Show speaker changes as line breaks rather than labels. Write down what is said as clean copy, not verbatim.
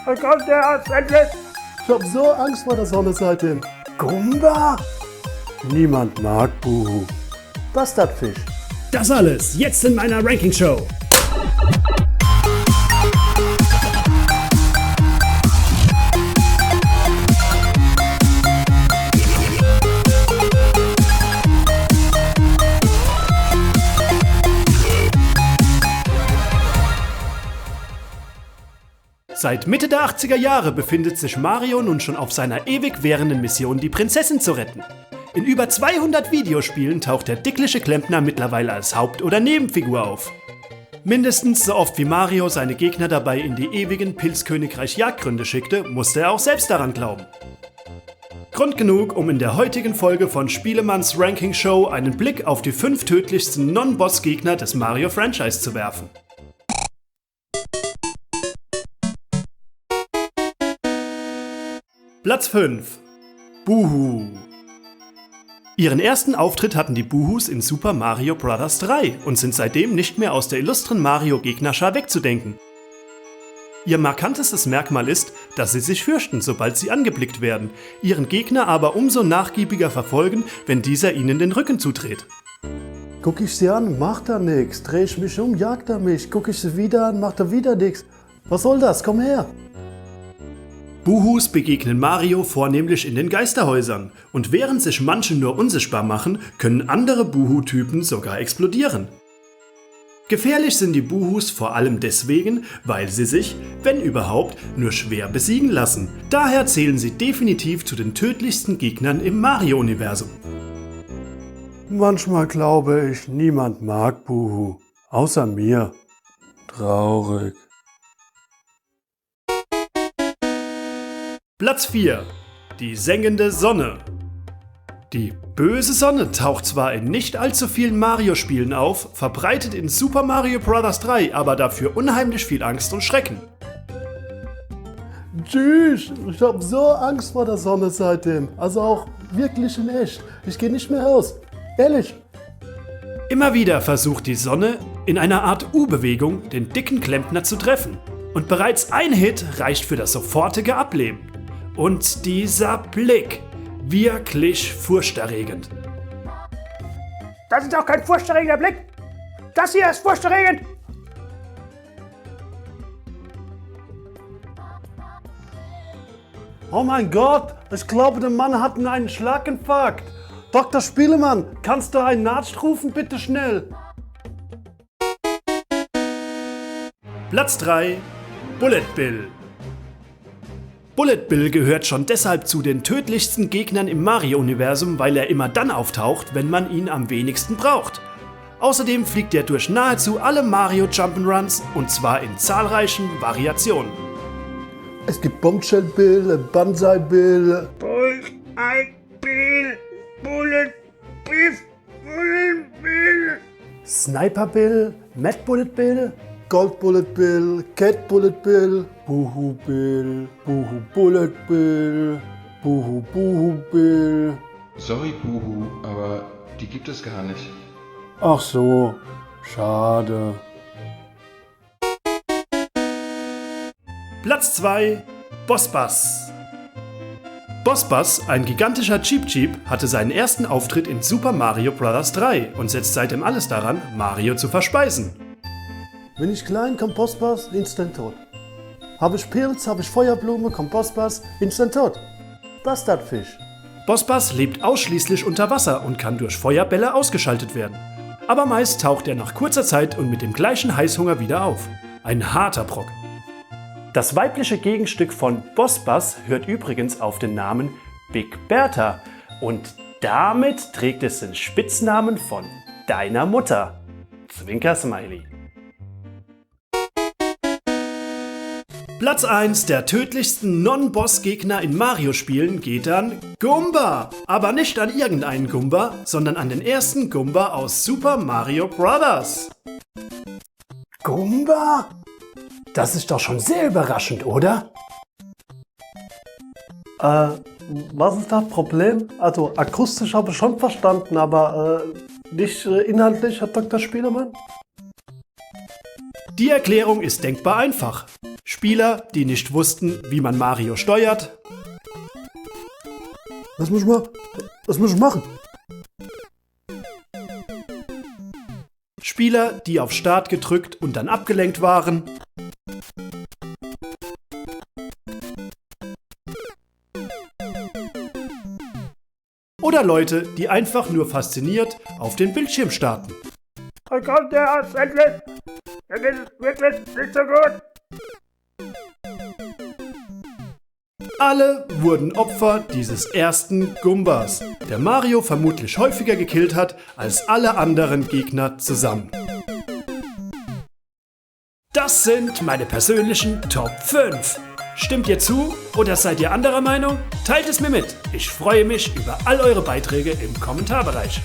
Da kommt der aus endlich.
Ich hab so Angst vor der Sonne seitdem. Gumba! Niemand mag Buhu. Bastardfisch.
Das alles jetzt in meiner Ranking-Show. Seit Mitte der 80er Jahre befindet sich Mario nun schon auf seiner ewig währenden Mission, die Prinzessin zu retten. In über 200 Videospielen taucht der dickliche Klempner mittlerweile als Haupt- oder Nebenfigur auf. Mindestens so oft wie Mario seine Gegner dabei in die ewigen Pilzkönigreich-Jagdgründe schickte, musste er auch selbst daran glauben. Grund genug, um in der heutigen Folge von Spielemanns Ranking Show einen Blick auf die 5 tödlichsten Non-Boss-Gegner des Mario-Franchise zu werfen. Platz 5. Buhu. Ihren ersten Auftritt hatten die Buhus in Super Mario Bros. 3 und sind seitdem nicht mehr aus der illustren Mario-Gegnerschar wegzudenken. Ihr markantestes Merkmal ist, dass sie sich fürchten, sobald sie angeblickt werden, ihren Gegner aber umso nachgiebiger verfolgen, wenn dieser ihnen den Rücken zudreht.
Guck ich sie an, macht er nix. Dreh ich mich um, jagt er mich. Guck ich sie wieder an, macht er wieder nix. Was soll das? Komm her!
Buhus begegnen Mario vornehmlich in den Geisterhäusern und während sich manche nur unsichtbar machen, können andere Buhu-Typen sogar explodieren. Gefährlich sind die Buhus vor allem deswegen, weil sie sich, wenn überhaupt, nur schwer besiegen lassen. Daher zählen sie definitiv zu den tödlichsten Gegnern im Mario-Universum.
Manchmal glaube ich, niemand mag Buhu. Außer mir. Traurig.
Platz 4. Die sengende Sonne. Die böse Sonne taucht zwar in nicht allzu vielen Mario-Spielen auf, verbreitet in Super Mario Bros. 3 aber dafür unheimlich viel Angst und Schrecken.
Tschüss, ich hab so Angst vor der Sonne seitdem. Also auch wirklich in echt. Ich gehe nicht mehr raus. Ehrlich.
Immer wieder versucht die Sonne in einer Art U-Bewegung den dicken Klempner zu treffen. Und bereits ein Hit reicht für das sofortige Ableben. Und dieser Blick, wirklich furchterregend.
Das ist auch kein furchterregender Blick. Das hier ist furchterregend.
Oh mein Gott, ich glaube, der Mann hat einen Schlaginfarkt. Dr. Spielemann, kannst du einen Arzt rufen, bitte schnell?
Platz 3. Bullet Bill. Bullet Bill gehört schon deshalb zu den tödlichsten Gegnern im Mario-Universum, weil er immer dann auftaucht, wenn man ihn am wenigsten braucht. Außerdem fliegt er durch nahezu alle Mario Jump'n'Runs und zwar in zahlreichen Variationen.
Es gibt Bombshell Bill, Banzai Bill.
Bullseye Bill. Bullet Biff. Bullet Bill.
Sniper Bill, Mad Bullet Bill, Gold Bullet Bill, Cat Bullet Bill, Buhu Bill, Buhu Bullet Bill, Buhu Buhu Bill.
Sorry, Buhu, aber die gibt es gar nicht.
Ach so, schade.
Platz 2. Boss Bass. Boss Bass, ein gigantischer Cheep Cheep, hatte seinen ersten Auftritt in Super Mario Bros. 3 und setzt seitdem alles daran, Mario zu verspeisen.
Wenn ich klein, kommt Bossbass, instant tot. Habe ich Pilz, habe ich Feuerblume, kommt Bossbass, instant tot. Bastardfisch.
Boss Bass lebt ausschließlich unter Wasser und kann durch Feuerbälle ausgeschaltet werden. Aber meist taucht er nach kurzer Zeit und mit dem gleichen Heißhunger wieder auf. Ein harter Brock. Das weibliche Gegenstück von Boss Bass hört übrigens auf den Namen Big Bertha und damit trägt es den Spitznamen von deiner Mutter. Zwinker-Smiley. Platz 1 der tödlichsten Non-Boss-Gegner in Mario-Spielen geht an Goomba. Aber nicht an irgendeinen Goomba, sondern an den ersten Goomba aus Super Mario Bros.
Goomba? Das ist doch schon sehr überraschend, oder? Was ist das Problem? Also akustisch habe ich schon verstanden, aber nicht inhaltlich, Herr Dr. Spielemann?
Die Erklärung ist denkbar einfach. Spieler, die nicht wussten, wie man Mario steuert.
Was muss ich machen? Was muss ich machen?
Spieler, die auf Start gedrückt und dann abgelenkt waren. Oder Leute, die einfach nur fasziniert auf den Bildschirm starten.
Wann kommt der aus endlich? Das ist wirklich nicht so gut.
Alle wurden Opfer dieses ersten Gumbas, der Mario vermutlich häufiger gekillt hat als alle anderen Gegner zusammen. Das sind meine persönlichen Top 5. Stimmt ihr zu oder seid ihr anderer Meinung? Teilt es mir mit. Ich freue mich über all eure Beiträge im Kommentarbereich.